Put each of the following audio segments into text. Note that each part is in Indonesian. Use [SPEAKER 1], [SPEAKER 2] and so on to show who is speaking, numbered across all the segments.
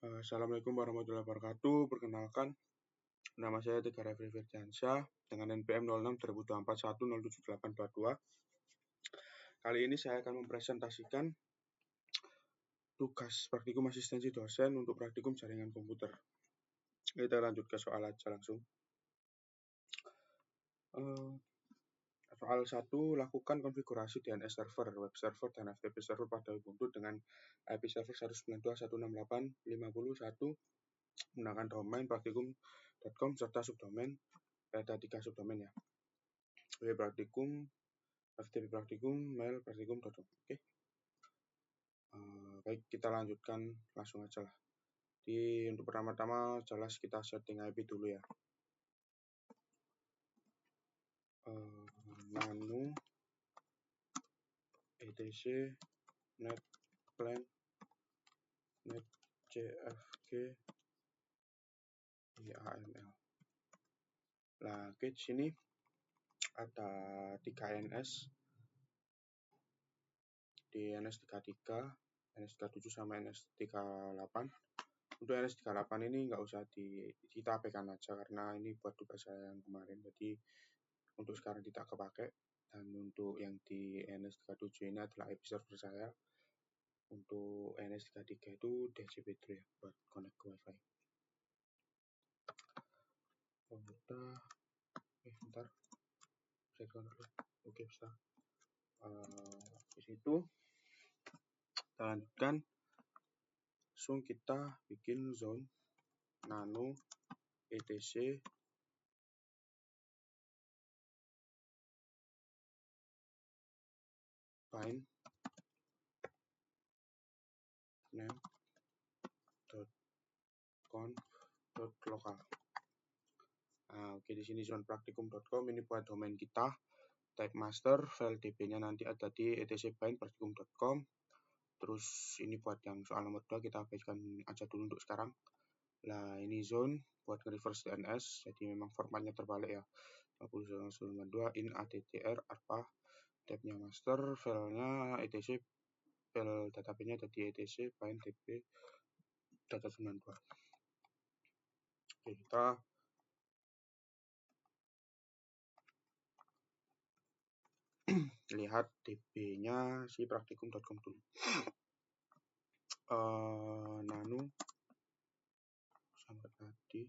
[SPEAKER 1] Assalamualaikum warahmatullahi wabarakatuh. Perkenalkan, nama saya Tegar Refri Firdiansyah dengan NPM 06/2024 Kali ini saya akan mempresentasikan tugas praktikum asistensi dosen untuk praktikum jaringan komputer. Kita lanjut ke soal aja langsung. Soal 1, lakukan konfigurasi DNS server, web server, dan FTP server pada Ubuntu dengan IP server 192.168.50.1 menggunakan domain praktikum.com serta subdomain ada 3 subdomain ya. Web praktikum, FTP praktikum, mail praktikum.com. Oke. Baik, kita lanjutkan langsung aja lah. Untuk pertama-tama jelas kita setting IP dulu ya. Nano etc net plan net cfg IAML. Nah, oke, di sini ada 3 NS di NS33, NS37 sama NS38. Untuk NS38 ini nggak usah kita abaikan aja karena ini buat tugas saya yang kemarin, jadi untuk sekarang tidak kepake. Dan untuk yang di NS37 ini adalah IP server saya. Untuk NS33 itu DHCP3 ya, buat connect ke wifi. Bentar, saya dulu. Oke, bisa. Di situ kita lanjutkan, langsung kita bikin zone nano etc find name.conf.local. Oke, di sini zone praktikum.com ini buat domain kita. Type master, file db-nya nanti ada di etc/bind praktikum.com. Terus ini buat yang soal nomor 2 kita abaikan aja dulu untuk sekarang. Nah, ini zone buat reverse DNS, jadi memang formatnya terbalik ya. 50.192 in attr apa tabnya master, filenya etc, file database-nya ada di etc bind db data 92. Oke, kita lihat db-nya si praktikum.com dulu. Nano sampai tadi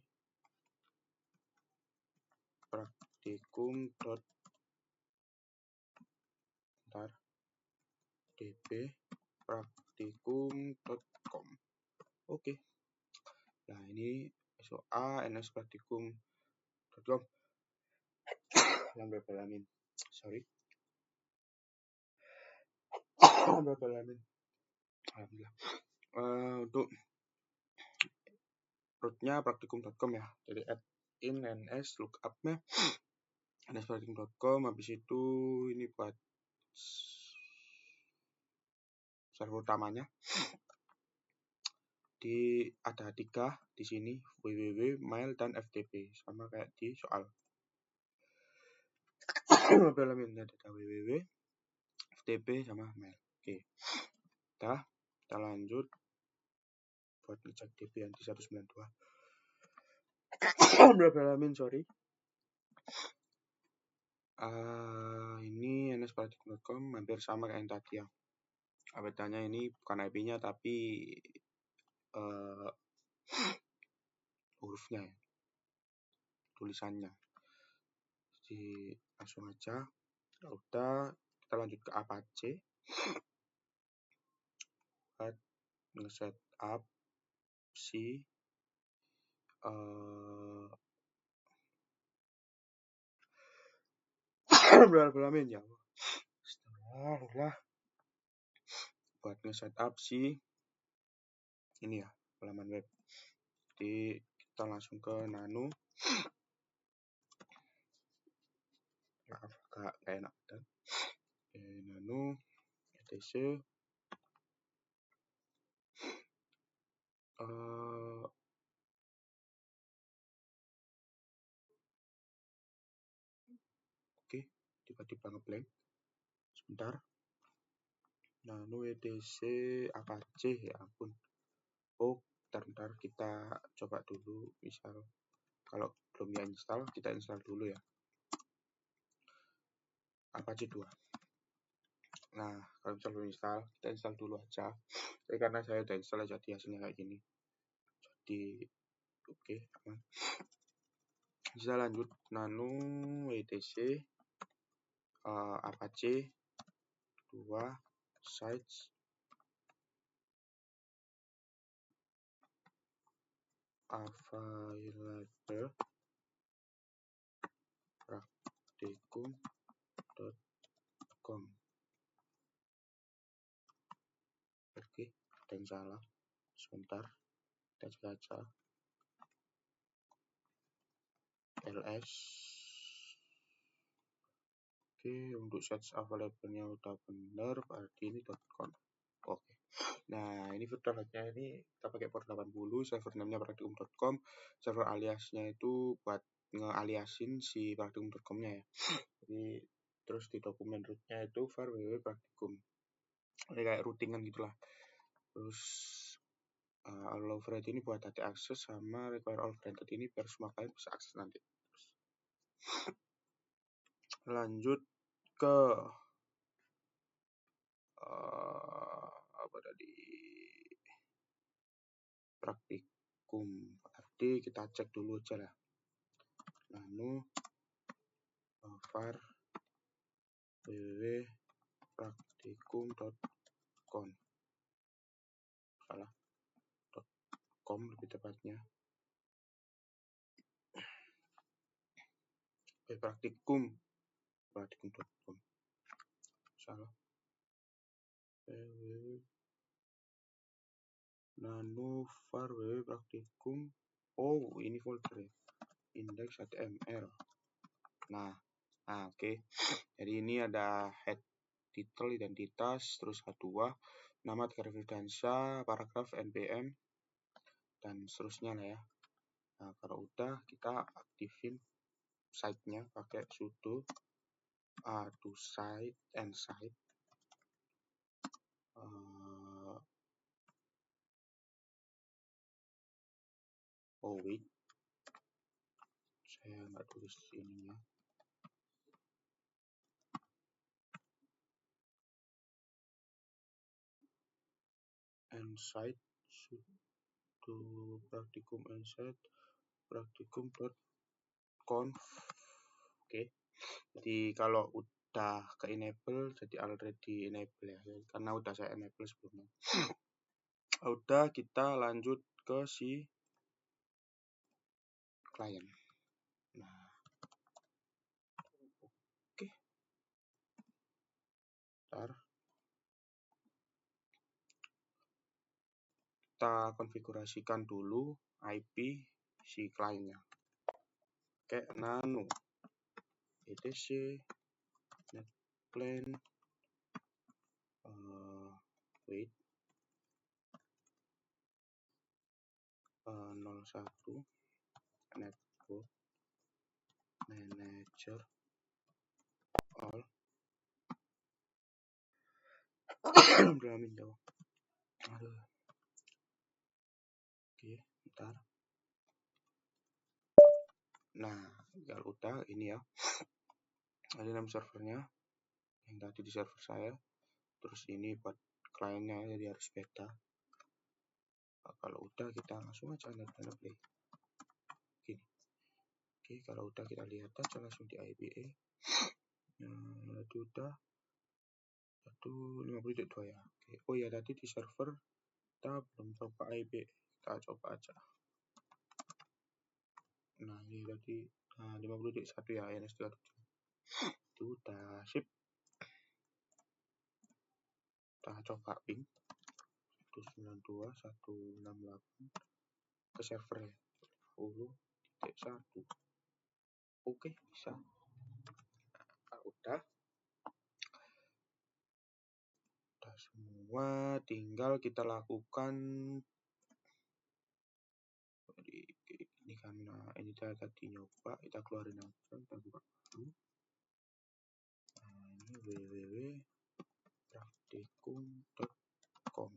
[SPEAKER 1] db praktikum.com. Oke. Nah, ini SOA NS praktikum.com. Alhamdulillah. Sorry. Alhamdulillah. Untuk rootnya praktikum.com ya. Jadi add in NS lookupnya nspraktikum.com. Habis itu ini buat server utamanya. Ada 3 di sini, www, mail, dan FTP, sama kayak di soal. Alhamdulillah, ada www, FTP, sama mail. Oke. Kita lanjut buat ngecek DB yang di 192. Alhamdulillah, sorry. Ini nspraktikum.com hampir sama kayak yang tadi ya. Bedanya ini bukan IP-nya tapi hurufnya ya, tulisannya. Jadi langsung aja. Udah, kita lanjut ke Apache. Buat nge-set up si Alhamdulillah ya. Astagfirullah. Buat nge-set up si ini ya, halaman web. Jadi kita langsung ke nano. Agak enak dan nano etc oke, tiba-tiba ngeblank. Sebentar. Nano etc Apache, ya ampun. Oh, bentar kita coba dulu. Misal kalau belum install, kita install dulu ya, Apache 2. Nah, kalau misal belum install, kita install dulu aja. Jadi karena saya udah install, jadi hasilnya kayak gini. Jadi oke, aman. Bisa lanjut nano etc Apache 2 sites available praktikum.com. Oke, ada yang salah. Sebentar, kita baca ls. Oke, untuk sites available-nya udah bener, berarti ini .com. Oke. Nah, ini virtualnya ini kita pakai port 80, server namanya praktikum.com, server aliasnya itu buat ngealiasin si praktikum.com-nya ya. Jadi terus di dokumen root-nya itu var www.praktikum. Ini kayak routingan gitulah. Terus allow friend ini buat hati akses, sama require all granted ini biar semua kalian bisa akses nanti. Lanjut ke apa tadi, praktikum. Berarti kita cek dulu aja lah. Nano var www.praktikum.com, salah, .com lebih tepatnya. praktikum.com, salah. Nano var www.praktikum. Oh, ini folder index.html. Nah, oke. Jadi ini ada head, title, identitas, terus H2, nama, referensa, paragraf, npm, dan seterusnya lah ya. Nah, kalau udah kita aktifin site-nya pakai sudo to site and site. Oh wait, saya nggak tulis ininya. And site sudo praktikum and site praktikum.conf. Oke. Jadi kalau udah ke enable, jadi already enable ya, karena udah saya enable sebelumnya. Udah, kita lanjut ke si klien. Nah, oke. Ntar kita konfigurasikan dulu IP si kliennya. Oke, nano etc netplan wait 01 network manager all. Aduh. Oke, bentar. Nah, kalau udah ini ya, ada nama servernya yang tadi di server saya, terus ini buat kliennya, jadi harus beda. Nah, kalau udah kita langsung aja play gini. Oke, kalau udah kita lihat aja langsung di IPA. Nah, itu udah 150.2 ya. Oke. Oh ya, tadi di server kita belum coba IP, kita coba aja. Nah, ini tadi 50.1 ya, NS37. Itu udah sip. Kita coba ping 192.168 ke server ya, 10.1. Oke, bisa. Nah, udah semua, tinggal kita lakukan ini, karena ini tadi nyoba, kita keluarin aja, kita buka dulu. Nah, ini www.praktikum.com.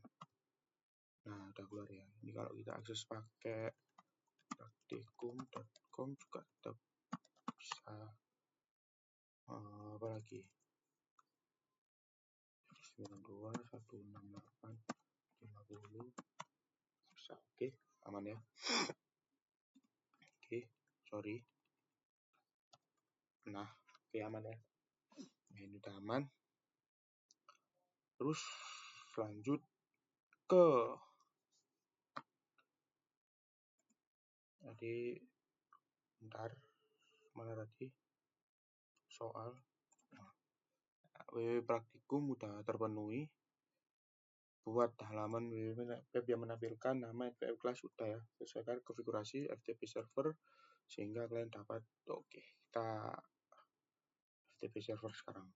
[SPEAKER 1] Nah, udah keluar ya. Ini kalau kita akses pakai praktikum.com juga tetap bisa. Apa lagi? 92 168 50 bisa. Oke, aman ya. Oke, sorry. Nah, oke, aman ya. Nah, ini udah aman. Terus lanjut ke tadi, bentar, mana tadi soal. WW Praktikum udah terpenuhi. Buat halaman web yang menampilkan nama FTP kelas sudah ya. Sesuaikan konfigurasi FTP server sehingga kalian dapat. Oke, kita FTP server sekarang.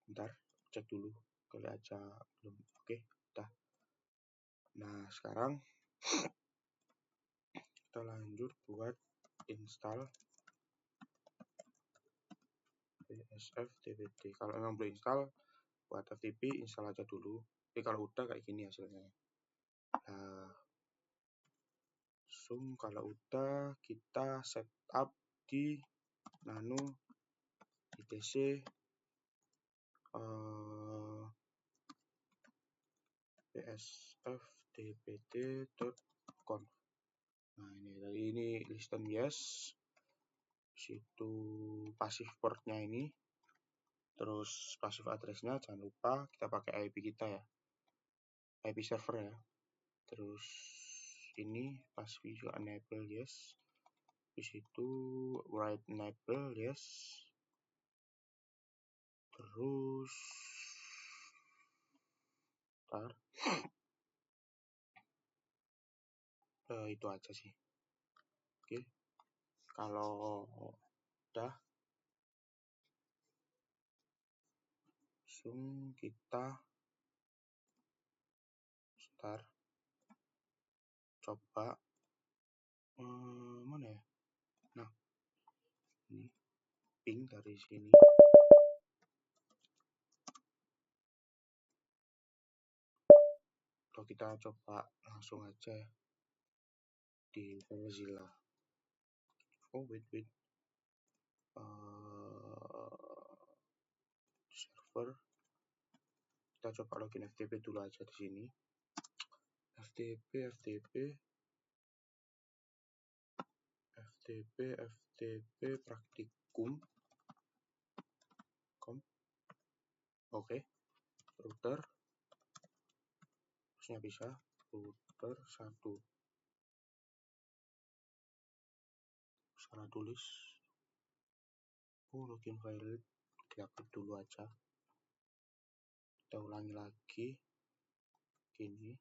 [SPEAKER 1] Bentar, cek dulu kali aja belum. Oke, udah. Nah, sekarang kita lanjut buat install PSF DBT. Kalau memang belum install, buat FTP install aja dulu. Tapi kalau udah kayak gini hasilnya. Nah, kalau udah kita setup di nano etc psfdbt.conf. Nah, ini listen yes, situ pasif portnya ini, terus pasif addressnya jangan lupa kita pakai IP kita ya, IP server ya. Terus ini pasif juga enable yes, di situ write enable yes, terus itu aja sih. Oke, kalau udah langsung kita start, coba mana ya. Nah, ini ping dari sini. Kalau kita coba langsung aja di Mozilla. Oh wait, server. Kita coba login FTP dulu aja di sini. FTP praktikum. Oke, router. Terusnya bisa router 1. Salah tulis. Login file. Kita klik dulu aja. Kita ulangi lagi. Gini.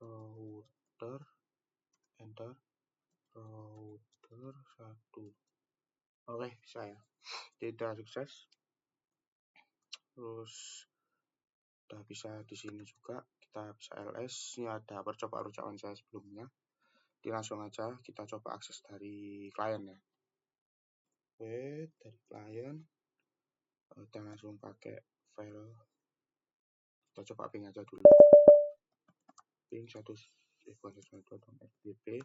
[SPEAKER 1] Router. Enter. Router 1. Oke, bisa ya. Tidak sukses. Terus udah bisa di sini juga kita bisa ls. Ini ada percobaan saya sebelumnya. Jadi langsung aja kita coba akses dari klien ya. Oke, dari klien kita langsung pakai file. Kita coba ping aja dulu. Ping 1.1.2 FTP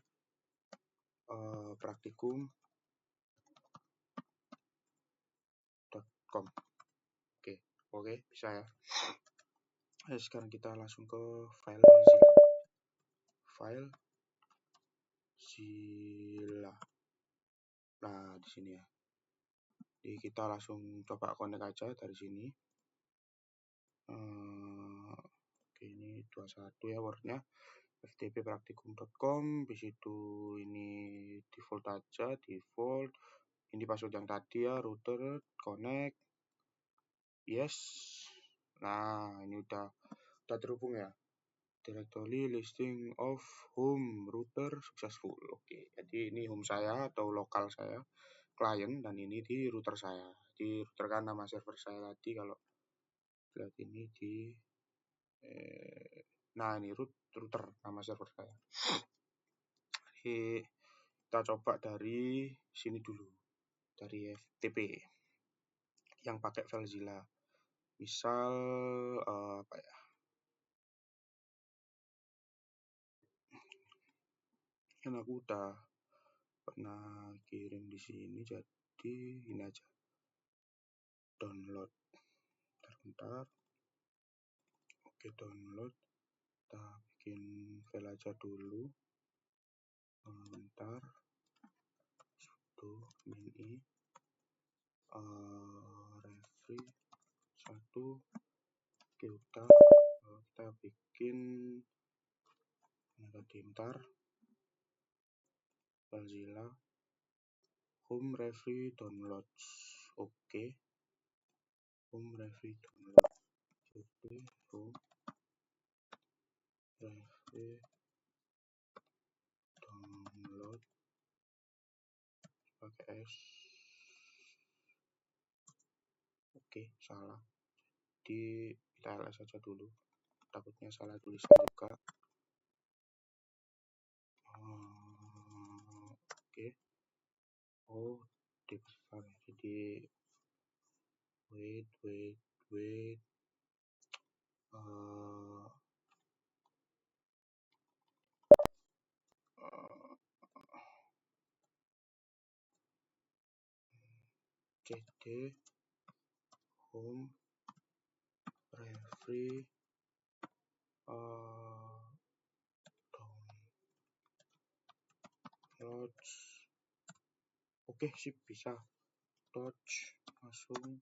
[SPEAKER 1] praktikum.com. Oke, bisa ya. Sekarang kita langsung ke file Zilla. Nah, di sini ya. Jadi kita langsung coba connect aja dari sini. Oke, ini 21 ya wordnya. ftppraktikum.com. Di situ ini default aja, default. Ini password yang tadi ya, router, connect. Yes. Nah, ini udah terhubung ya. Directory listing of home router successful. Oke, jadi ini home saya atau lokal saya, klien, dan ini di router saya. Di router kan nama server saya tadi, kalau lihat ini di nah ini router nama server saya. Jadi kita coba dari sini dulu, dari FTP yang pakai FileZilla. Misal apa ya? kan aku udah pernah kirim di sini, jadi ini aja download. Bentar. Oke, download. Kita bikin file aja dulu. Bentar. Sudo min I refri 1. Kita bikin ini tadi, bentar. Filezilla home refri downloads. Oke. Home refri download. Jadi home refri download pakai S. Oke, salah. Di kita ls aja dulu. Takutnya salah tulisan juga. Oke. Oh, dibesar. Jadi wait. cd home refri downloads. Oke, sip, bisa. Touch langsung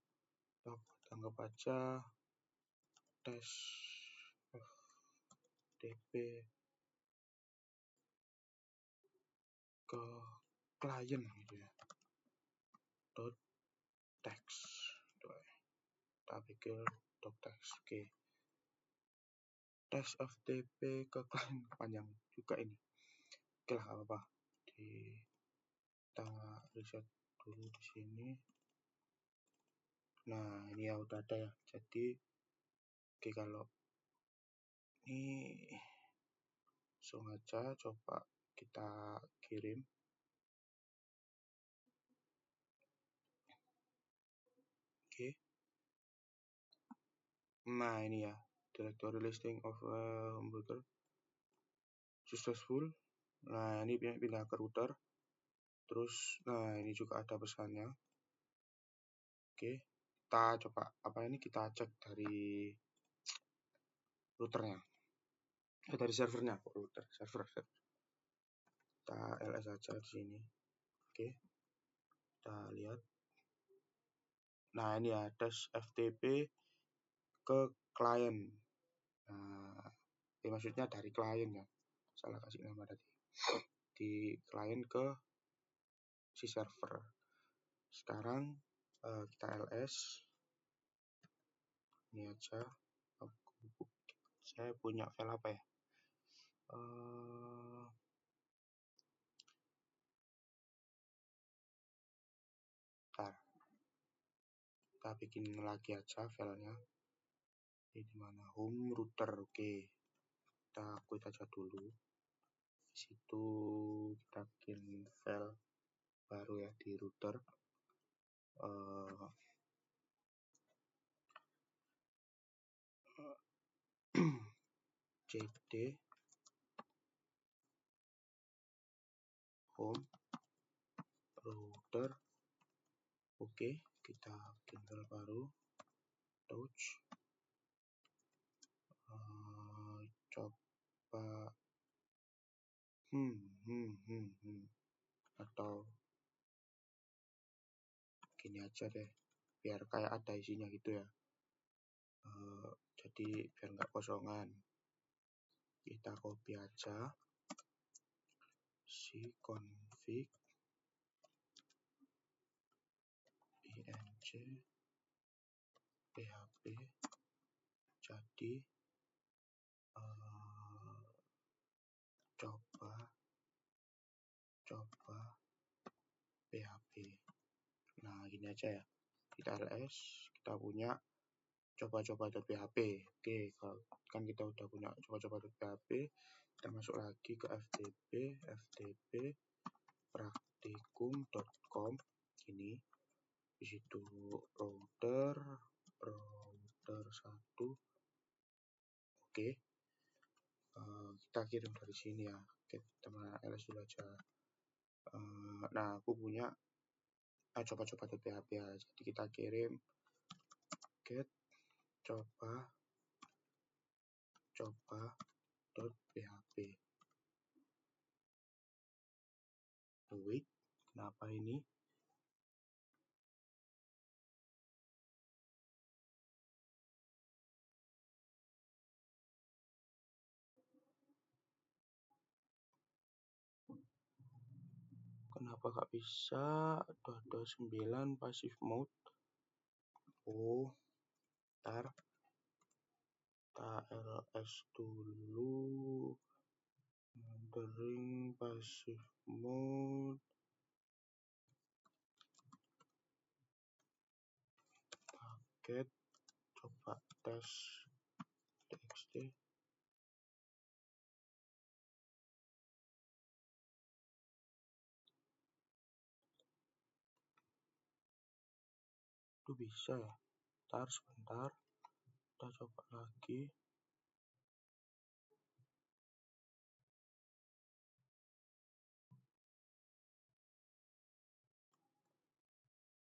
[SPEAKER 1] tanggap aja tes FTP ke klien gitu ya. .text. Kita pikir .text. Oke. Tes FTP ke klien, panjang juga ini. Oke lah, apa-apa. Kita reset dulu di sini. Nah, ini ya udah ada ya. Jadi oke, kalau ini langsung aja coba kita kirim. Oke. Nah, ini ya, directory listing of computer successful. Nah, ini pindah ke router. Terus, nah ini juga ada pesannya. Oke, kita coba kita cek dari routernya. Dari servernya, router, server. Kita ls aja di sini. Oke, kita lihat. Nah, ini ya, tes FTP ke klien. Nah, maksudnya dari klien ya. Salah kasih nama tadi. Di klien ke si server. Sekarang kita ls. Ini aja. Saya punya file apa ya? Kita bikin lagi aja filenya. Ini dimana? Home router. Oke. Kita quit aja dulu. Di situ kita bikin file baru ya di router. cd home router. Oke, kita bikin file baru. Touch. Coba atau gini aja deh, biar kayak ada isinya gitu ya. Jadi biar nggak kosongan, kita copy aja si config ing php. Jadi coba php. Nah, gini aja ya. Kita ls, kita punya coba-coba.php. Oke, kalau kan kita udah punya coba-coba.php, kita masuk lagi ke ftp praktikum.com. Ini di situ router 1. Oke. kita kirim dari sini ya. Oke, teman ls dulu aja. Nah, aku punya coba-coba.php ya. Jadi kita kirim get coba.php. Wait, kenapa ini? Kenapa gak bisa? 229 passive mode. Oh, ntar ls dulu. Rendering passive mode. Get coba tes txt. Itu bisa ya. Ntar sebentar, kita coba lagi.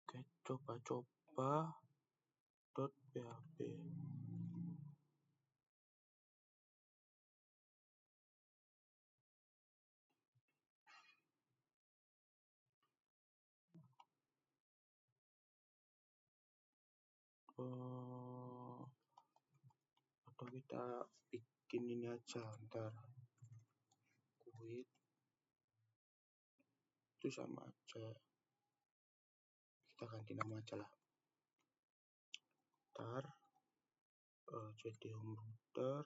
[SPEAKER 1] Oke, coba-coba.php. Atau kita bikin ini aja, ntar quit itu sama aja, kita ganti nama aja lah. Ntar jadi home router,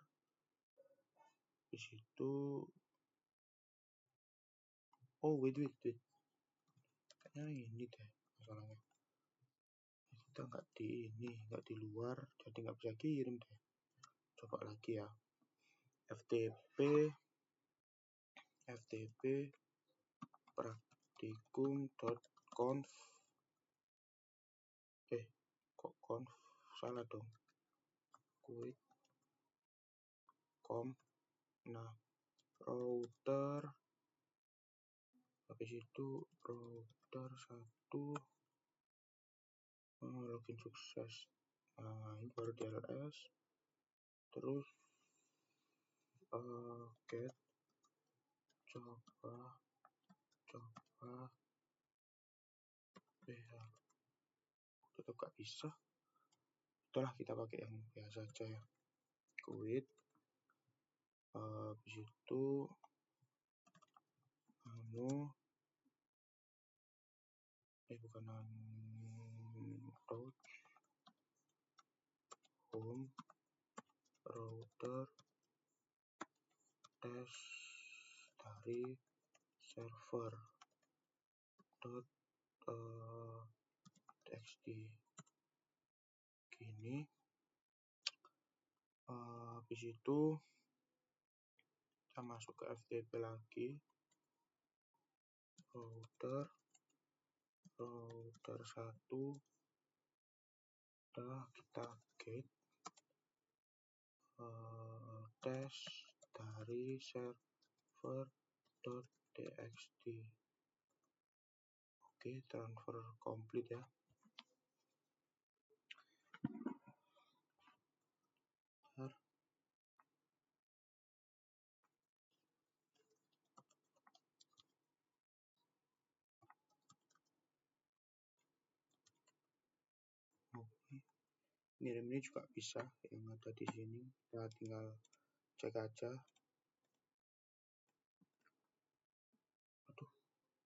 [SPEAKER 1] di situ. Oh wait, kayaknya ini deh masalahnya. Kita nggak di luar, jadi nggak bisa kirim deh. Coba lagi ya. ftp practicum.conf. Kok conf salah dong. Quit com. Nah, router habis itu router 1 login sukses. Nah, ini baru DLS. Terus get coba tetap gak bisa. Itulah, kita pakai yang biasa aja ya. Quit. Habis itu bukan route home router test dari server txt gini. Habis itu kita masuk ke ftp lagi, router 1. Kita get test dari server.txt. Oke, transfer complete ya. Ngirim ini juga bisa, yang ada di sini. Kita tinggal cek aja. Aduh,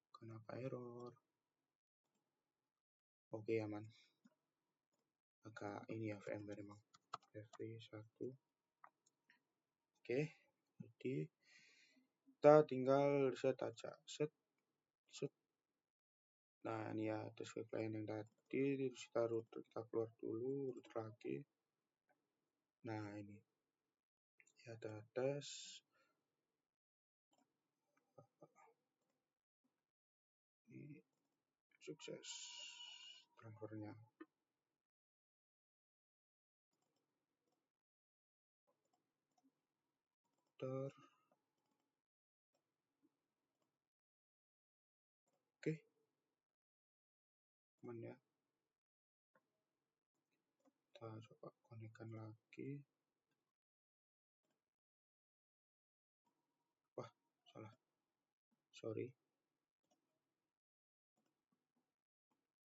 [SPEAKER 1] kenapa error? Oke, aman. Agak ini ya, VMware memang. F1. Oke, jadi kita tinggal set aja. Set. Nah, ini ya tes client yang tadi. Terus kita router, kita keluar dulu, router lagi. Nah, ini ya ada tes. Ini sukses transfernya. Router aman ya. Kita coba konekkan lagi. Wah, salah. Sorry.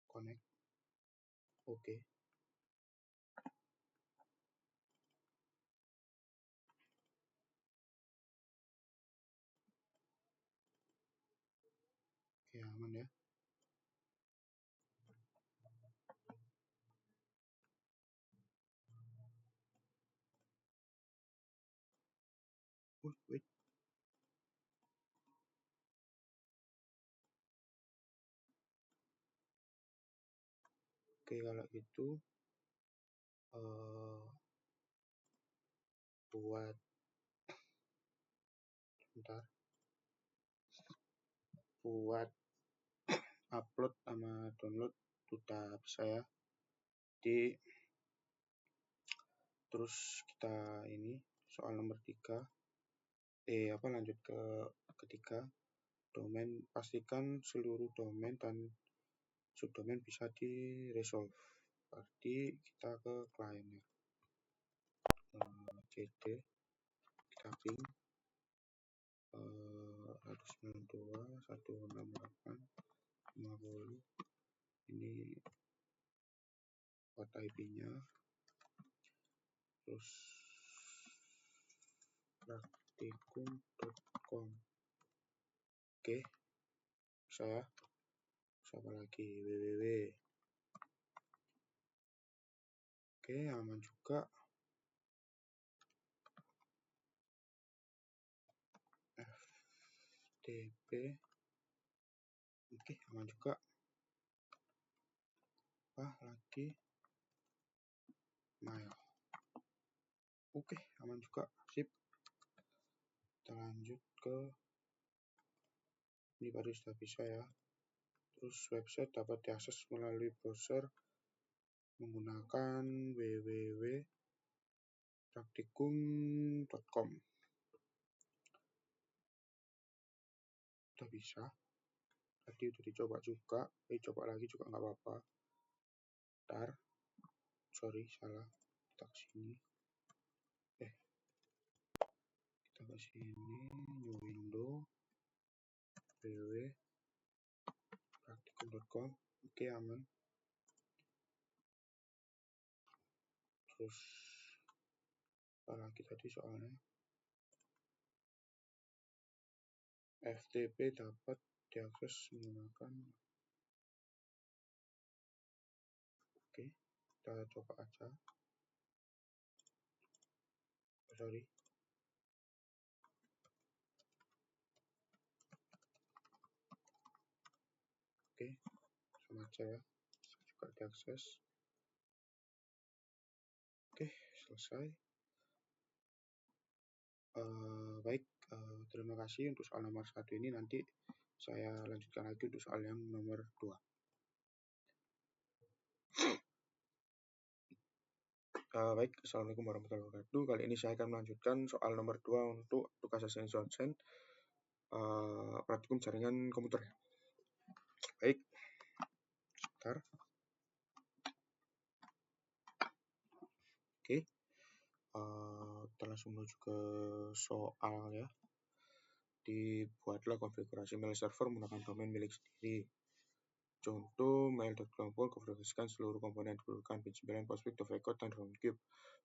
[SPEAKER 1] Connect. Oke. Oke, aman ya. Wait. Oke, kalau gitu buat upload sama download udah bisa ya. Jadi terus kita ini soal nomor 3. Lanjut ke ketiga. Domain, pastikan seluruh domain dan subdomain bisa di resolve. Berarti kita ke kliennya. cd kita ping 192.168.50. Ini port IP-nya. Terus praktikum.com. Oke, saya siapa lagi, www. Oke, aman juga. FTP. Oke, aman juga. Lagi mail. Oke, aman juga. Sip. Kita lanjut ke ini, baru sudah bisa ya. Terus website dapat diakses melalui browser menggunakan www.praktikum.com. Udah bisa. Tadi udah dicoba juga. Coba lagi juga nggak apa-apa. Ntar. Sorry, salah. Kita ke sini. Kita ke sini. New window. www.praktikum.com. Oke, aman. Terus lagi tadi soalnya FTP dapat diakses menggunakan. Oke, kita coba aja. Sorry. Oke, sama aja ya. Juga diakses. Oke, selesai. Baik, terima kasih untuk soal nomor 1 ini. Nanti saya lanjutkan lagi untuk soal yang nomor 2. Baik, Assalamualaikum warahmatullahi wabarakatuh. Kali ini saya akan melanjutkan soal nomor 2 untuk tugas assignment dosen praktikum jaringan komputer. Baik, sebentar. Oke, kita langsung menuju ke soal ya. Dibuatlah konfigurasi mail server menggunakan domain milik sendiri. Contoh, mail.com konfigurasikan seluruh komponen kedudukan pin 9, postfix, dovecout, dan roundcube.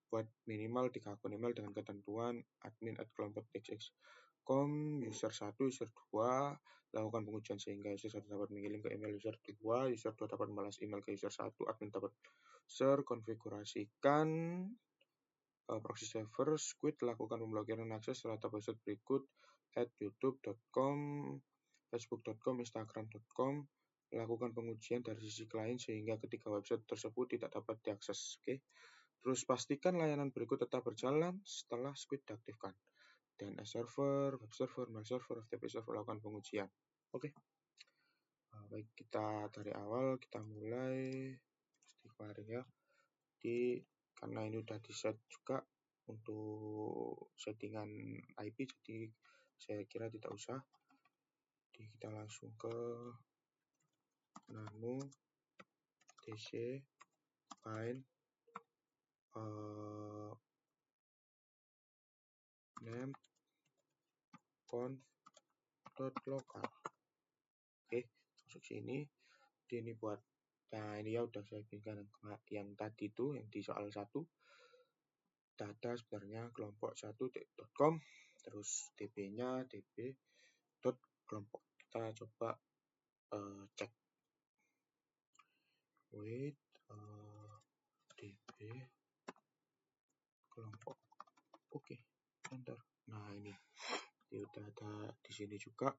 [SPEAKER 1] Buat minimal 3 akun email dengan ketentuan admin@kelompok.xx.com, user 1, user 2, lakukan pengujian sehingga user 1 dapat mengirim ke email user 2, user 2 dapat membalas email ke user 1, admin dapat user, konfigurasikan proxy server, Squid, lakukan pemblokiran akses terhadap website berikut @youtube.com, facebook.com, instagram.com, lakukan pengujian dari sisi klien sehingga ketiga website tersebut tidak dapat diakses. Oke. Terus pastikan layanan berikut tetap berjalan setelah Squid diaktifkan. DNS server, web server, mail server, FTP server, lakukan pengujian. Oke. Baik, kita dari awal kita mulai kemarin ya. Jadi karena ini udah di set juga untuk settingan IP, jadi saya kira tidak usah. Jadi kita langsung ke nano etc bind name conf.local. Oke, masuk sini. Ini buat, nah ini ya udah saya bikinkan yang tadi itu, yang di soal 1. Data sebenarnya kelompok 1.com, terus db-nya db.kelompok. Kita coba cek. Wait, db kelompok. Oke, enter. Nah, ini udah ada di sini juga.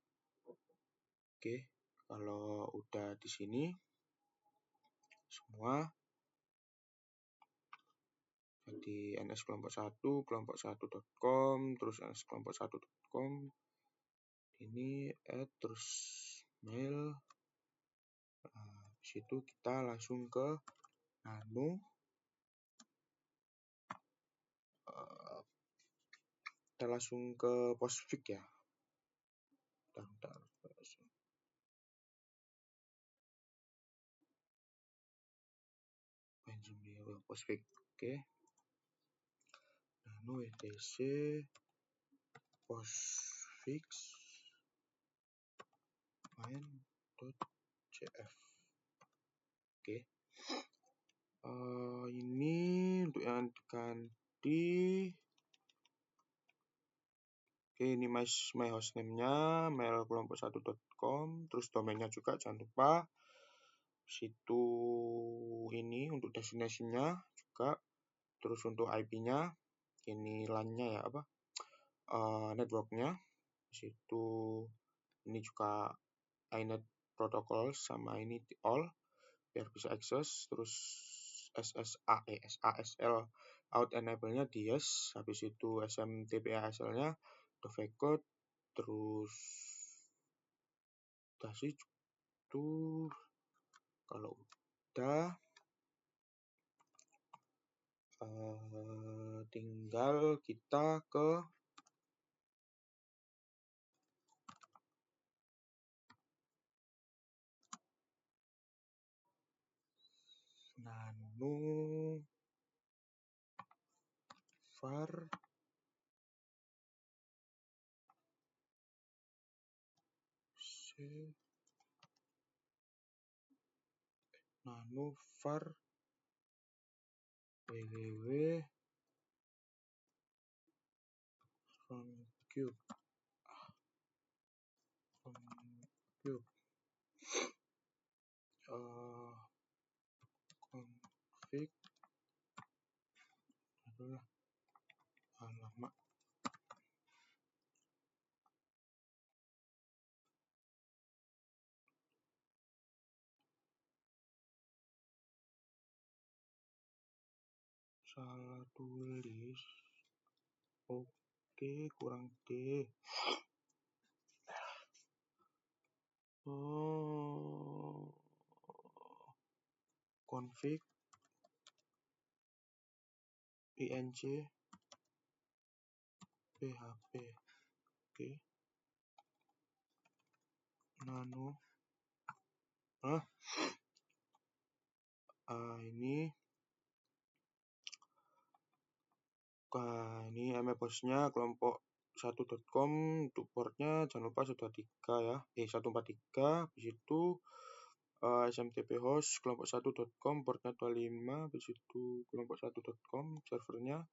[SPEAKER 1] Oke, kalau udah di sini semua, jadi ns kelompok 1, kelompok 1.com, terus ns kelompok 1.com, ini add, terus mail. Nah, situ kita langsung ke nano. Kita langsung ke Postfix ya. Bentar. Postfix. Oke. Nano etc postfix main.cf. Oke. Ini untuk yang diganti. Oke, ini my hostname-nya mail kelompok 1.com, terus domainnya juga jangan lupa. Situ ini untuk destinasinya juga, terus untuk IP-nya ini LAN-nya ya apa? Network-nya. Situ ini juga iNet protocol sama ini all biar bisa akses, terus SSL out enable-nya di yes, habis itu SMTP ASL-nya Dovecoat, terus udah sih itu. Kalau udah tinggal kita ke nano var www config config adalah alamat salah tulis. Oke, kurang D. Config ing php. Oke. Nano ini email postnya kelompok 1.com, untuk portnya jangan lupa 143 ya, 143. Habis itu SMTP host kelompok 1.com, portnya 25. Habis itu kelompok 1.com servernya,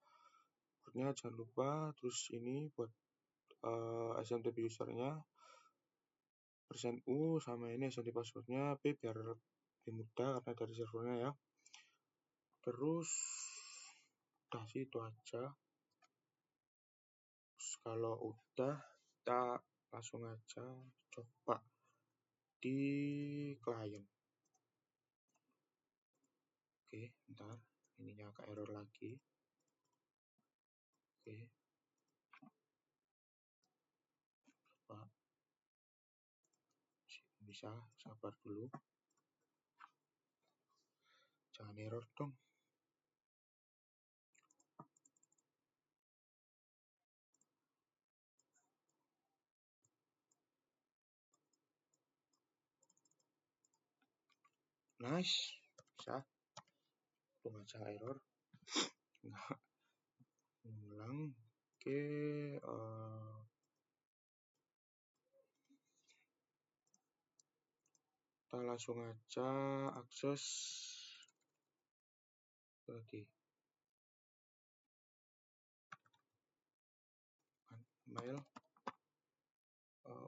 [SPEAKER 1] portnya jangan lupa. Terus ini buat SMTP usernya %u sama ini SMTP passwordnya P biar lebih mudah karena dari servernya ya. Terus udah sih itu aja. Terus kalau udah kita langsung aja coba di klien. Oke, bentar, ininya agak error lagi. Oke, coba bisa sabar dulu, jangan error dong. Nice, bisa. Tunggu aja error. Nggak ngulang. Oke, kita langsung aja akses tadi mail.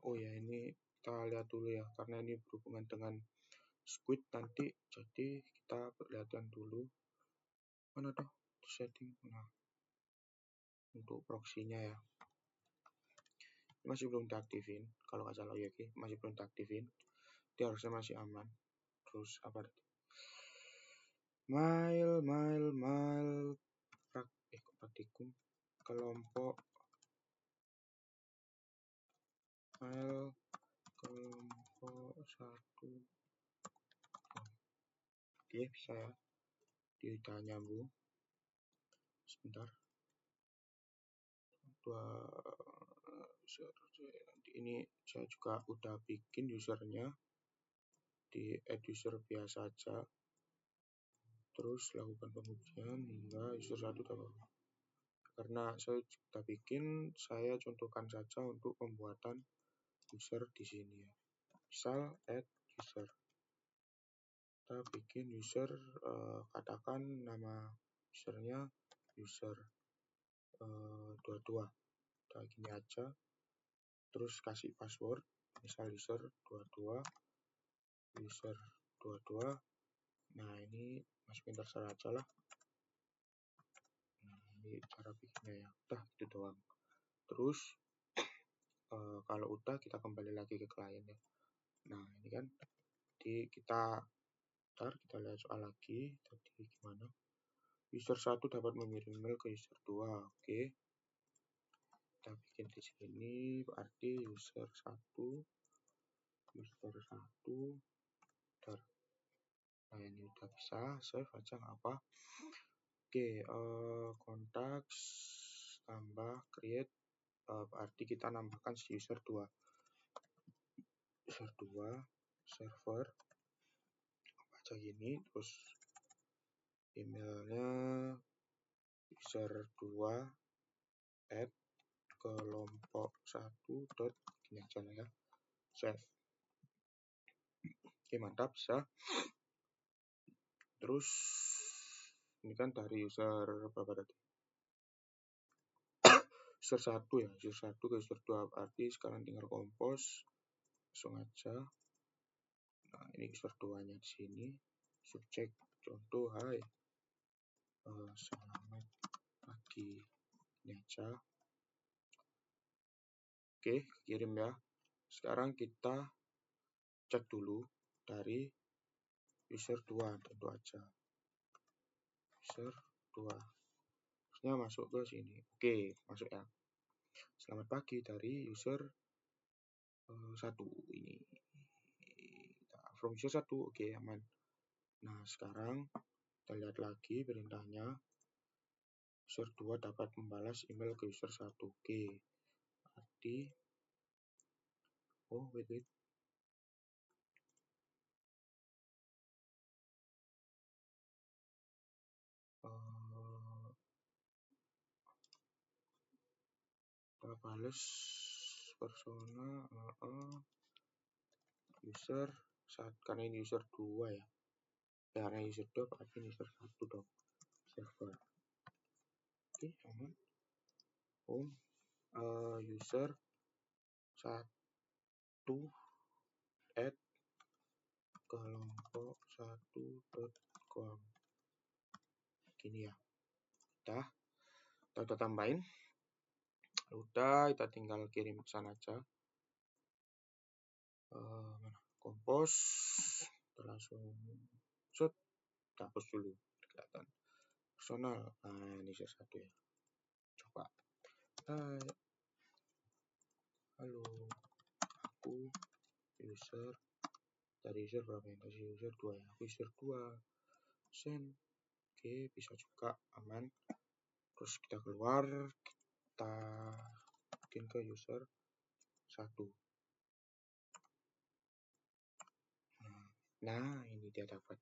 [SPEAKER 1] Oh ya, ini kita lihat dulu ya, karena ini berhubungan dengan Squid nanti, jadi kita perlihatkan dulu. Mana tuh setting? Nah, untuk proxy-nya ya, masih belum diaktifin. Kalau nggak salah ya, masih belum diaktifin. Dia harusnya masih aman. Terus apa? Mail praktikum kelompok mail kelompok 1. Oke, bisa ya. Dia udah nyambung. Sebentar. Nanti ini saya juga udah bikin usernya di add user biasa aja. Terus lakukan pengujian hingga user 1 dapat. Karena saya sudah bikin, saya contohkan saja untuk pembuatan user di sini ya. Misal add user. Kita bikin user, katakan nama usernya user 22. Kita gini aja. Terus kasih password, misal user 22. User 22. Nah, ini masukin terserah aja lah. Nah, ini cara bikinnya ya. Udah, itu doang. Terus kalau udah kita kembali lagi ke klien ya. Nah, ini kan kita lihat soal lagi tadi gimana. User 1 dapat mengirim email ke user 2. Oke. Kita bikin di sini berarti user 1 nah ini udah bisa, save aja nggak apa. Oke, kontak tambah create, berarti kita nambahkan si user 2 server apa aja gini, terus emailnya user 2 add kelompok 1 dot gini aja lah ya, save. Oke, mantap, bisa. Terus ini kan dari user berapa tadi? User 1 ya, user 1 ke user 2, berarti sekarang tinggal compose langsung aja. Nah, ini user 2 nya di sini. Subjek contoh, hai, selamat pagi, ini aja. Oke, kirim ya. Sekarang kita cek dulu dari user 2, tentu aja user 2 harusnya masuk ke sini. Oke, masuk ya. Selamat pagi dari user 1 ini. From user 1, oke, aman. Nah, sekarang kita lihat lagi perintahnya. User 2 dapat membalas email ke user 1. Oke. Berarti wait. Kita balas persona user saat karena ini user 2 ya. Karena user 2 berarti user 1 dong. Server. Oke, aman. User 1 add kelompok 1.com. Gini ya. Kita udah tambahin. Udah, kita tinggal kirim pesan aja. Mana? Compose. Kita langsung set. Kita hapus dulu. Kelihatan. Personal. Nah, ini user 1 ya. Coba. Hai. Halo. Aku user. Dari user berapa ya? Dari user 2 ya. Aku user 2. Send. Oke, bisa juga. Aman. Terus kita keluar. Kita bikin ke user 1. Nah, ini dia dapat.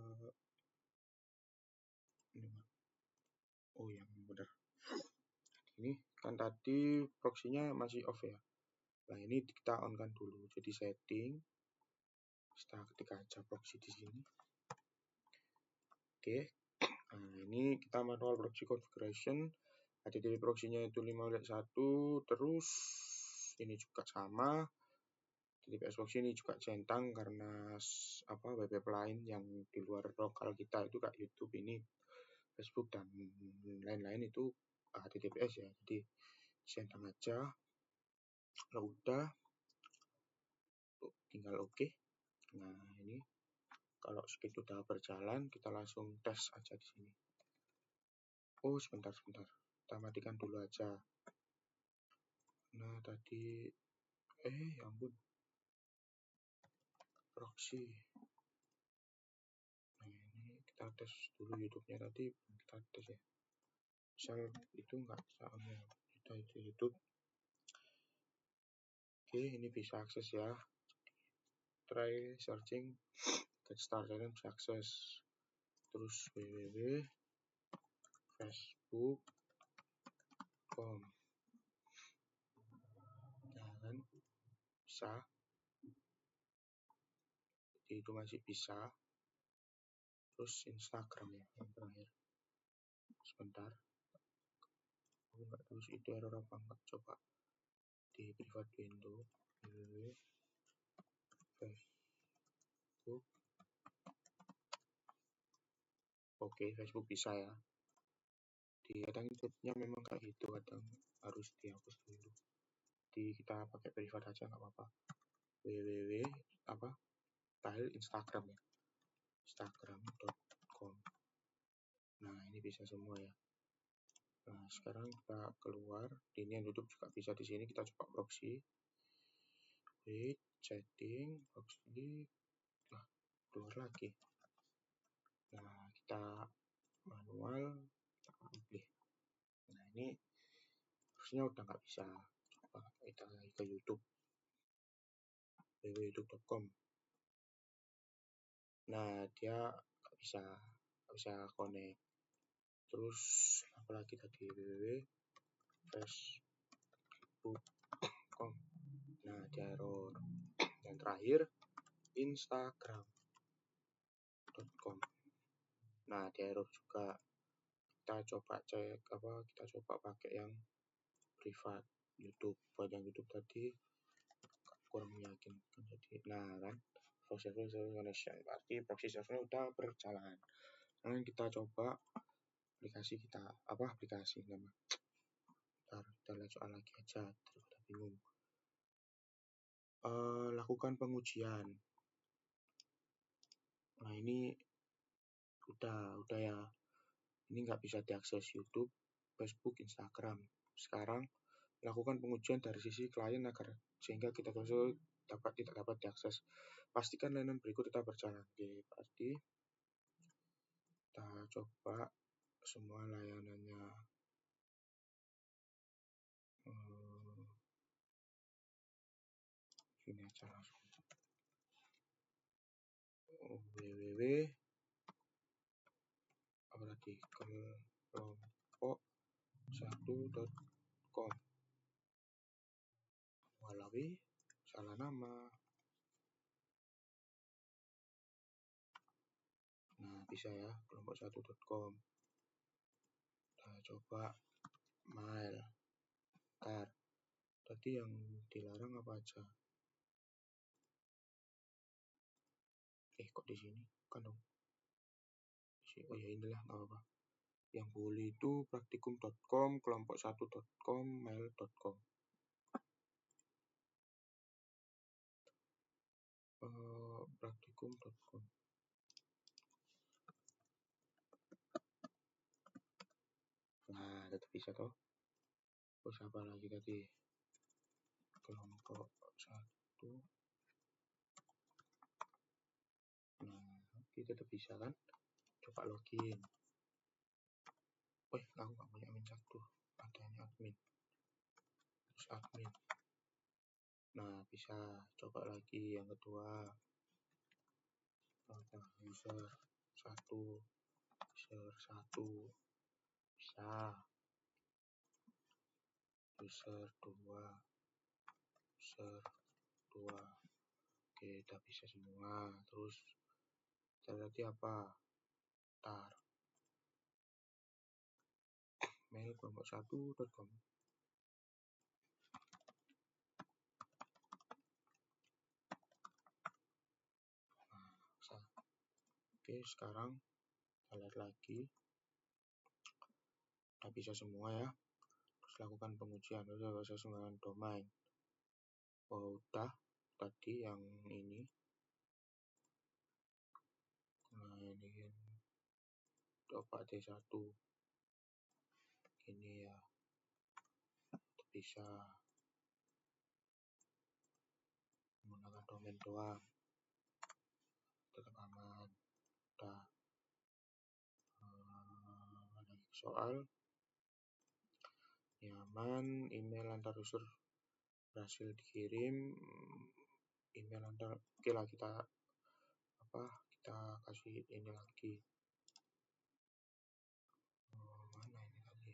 [SPEAKER 1] ini kan tadi proxy-nya masih off ya. Nah, ini kita on kan dulu. Jadi setting, kita ketik aja proxy di sini. Oke. Nah, ini kita manual proxy configuration. HTTP proxy-nya itu 5.1, terus ini juga sama. HTTPS proxy ini juga centang karena web lain yang di luar lokal kita itu kayak YouTube ini, Facebook dan lain-lain itu HTTPS ya. Jadi centang aja. Kalau udah tinggal oke. Nah, ini kalau script udah berjalan, kita langsung tes aja di sini. Oh, sebentar. Kita matikan dulu aja. Nah, tadi ya ampun. Proxy. Nah, ini kita tes dulu YouTube-nya tadi, kita tes ya. Misal itu nggak sama, kita itu YouTube. Oke, ini bisa akses ya. Try searching, get started dan bisa akses. Terus www.facebook.com. Nah, kan bisa. Jadi itu masih bisa. Terus Instagram ya yang terakhir. Sebentar. Aku nggak tahu itu error apa enggak. Coba di private window www.facebook. Oke, Facebook bisa ya. Kadang YouTube-nya memang kayak gitu, kadang harus dihapus dulu. Jadi kita pakai private aja nggak apa-apa. www file Instagram ya. Instagram.com. Nah, ini bisa semua ya. Nah, sekarang kita keluar. Ini yang YouTube juga bisa di sini. Kita coba proxy. Wait, setting, proxy. Nah, keluar lagi. Nah, kita manual. Kita Nah, ini harusnya udah nggak bisa. Coba kita lagi ke YouTube. www.youtube.com. Nah, dia nggak bisa connect. Terus apalagi tadi www.facebook.com. Nah, dia error. Yang terakhir instagram.com. Nah, dia error juga. Kita coba cek kita coba pakai yang privat YouTube. Buat yang YouTube tadi kurang meyakinkan. Jadi, nah kan server connection, berarti proxy server udah berjalan. Sekarang kita coba aplikasi nama. Kita lihat soal lagi aja, daripada bingung. Lakukan pengujian. Nah, ini udah ya. Ini nggak bisa diakses YouTube, Facebook, Instagram. Sekarang lakukan pengujian dari sisi klien sehingga kita tidak dapat diakses. Pastikan layanan berikut tetap berjalan. Oke, berarti kita coba semua layanannya. Sini aja langsung. kelompok1.com. Walawi salah nama. Nah, bisa ya, kelompok1.com. Nah, coba mail. Tadi yang dilarang apa aja? Kok di sini? Kan dong. Oh ya, inilah nggak apa-apa. Yang boleh itu praktikum.com, kelompok1.com, mail.com. Praktikum.com. Nah, tetap bisa toh. Terus apa lagi tadi? Kelompok1. Nah, kita tetap bisa kan? Coba login. Aku nggak punya admin 1. Adanya admin. Terus admin. Nah, bisa. Coba lagi yang kedua. User 1. Bisa. user 2, oke, udah bisa semua. Terus tadi apa? Tar mail kelompok1.com. Oke, sekarang kita lihat lagi. Udah bisa semua ya. Terus lakukan pengujian. Udah bisa semua domain. Oh, udah. Tadi yang ini. Nah, ini coba D1. Ini ya. Bisa menggunakan domain doang. Tetap aman. Udah. Soal nyaman, email antar user berhasil dikirim, email antar, oke lah, kita kasih ini lagi. Mana ini tadi?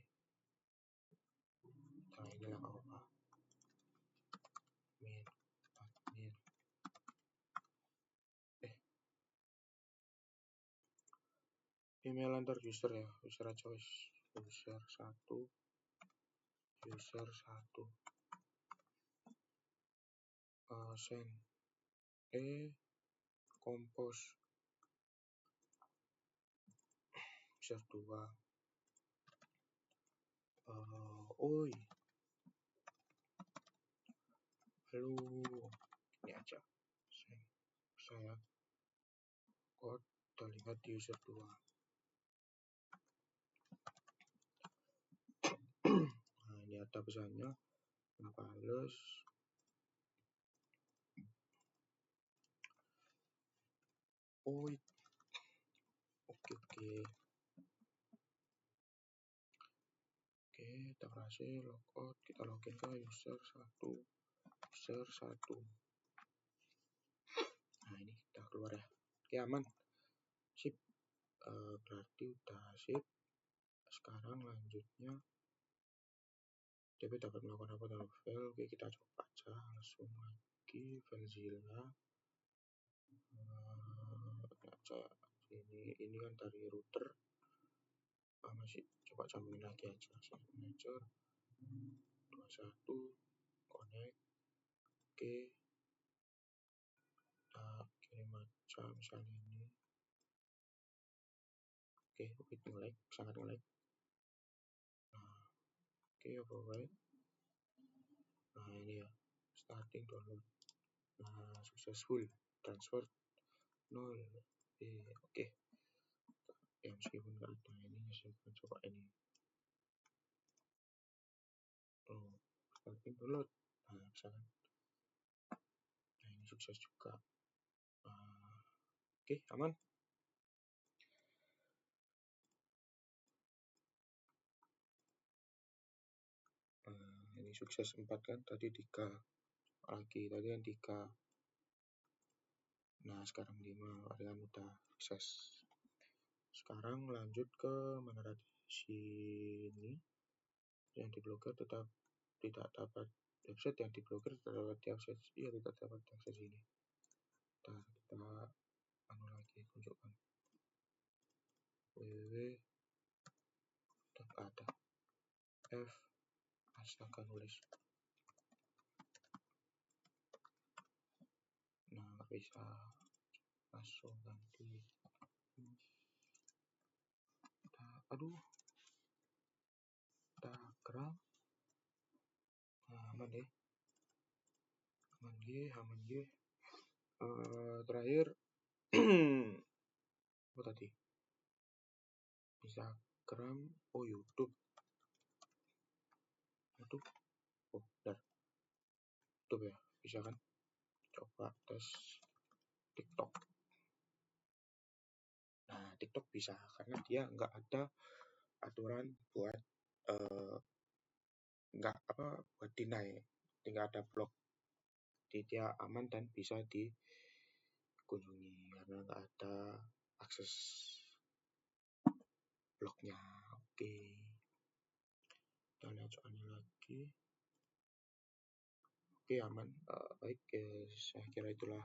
[SPEAKER 1] Nah, ini lah apa? Admin. Email antar user ya, user aja wis. User 1. Send compose user 2. Oi. Halo. Ini aja. Saya code terlihat di user 2. Nah, ini ada pesannya. Bales. Oi. Oke. Oke, kita berhasil logout. Kita login ke user 1. Nah, ini kita keluar ya. Oke, aman. Sip. Berarti udah sip. Sekarang lanjutnya DP dapat melakukan apa dalam file. Oke, kita coba aja langsung lagi FileZilla. Ini kan dari router. Masih coba sambungin lagi aja. Manager 21 connect. Oke, kita kirim aja misalnya ini. Oke, nge-lag, sangat nge-lag. Nah, oke, override. Nah, ini ya, starting download. Nah, successful, transfer 0. Oke. Ya, meskipun nggak ada ini, saya akan coba ini. Starting download. Nah, misalkan. Nah, ini sukses juga. Oke, aman. Ini sukses 4 kan, tadi 3 lagi, tadi kan 3. Nah, sekarang 5, kalian udah sukses. Sekarang lanjut ke mana tadi? Sini. Yang diblokir tetap tidak dapat website yang diblokir tidak dapat diakses. Iya, tidak dapat diakses ini. Kita lagi tunjukkan. www tidak ada. F asalkan nulis. Nah, nggak bisa langsung ganti. Aduh. Instagram. Aman deh. Aman G. Terakhir. Apa tadi? Instagram. Oh, YouTube. Oh, bentar. YouTube ya, bisa kan? Coba tes TikTok. Nah, TikTok bisa karena dia nggak ada aturan buat buat deny, tinggal ada blok. Jadi dia aman dan bisa dikunjungi karena nggak ada akses bloknya. Oke, kita lihat soalnya lagi. Oke, aman. Baik, saya kira itulah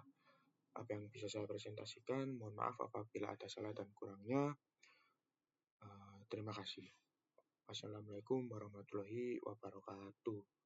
[SPEAKER 1] apa yang bisa saya presentasikan. Mohon maaf apabila ada salah dan kurangnya. Terima kasih. Wassalamualaikum warahmatullahi wabarakatuh.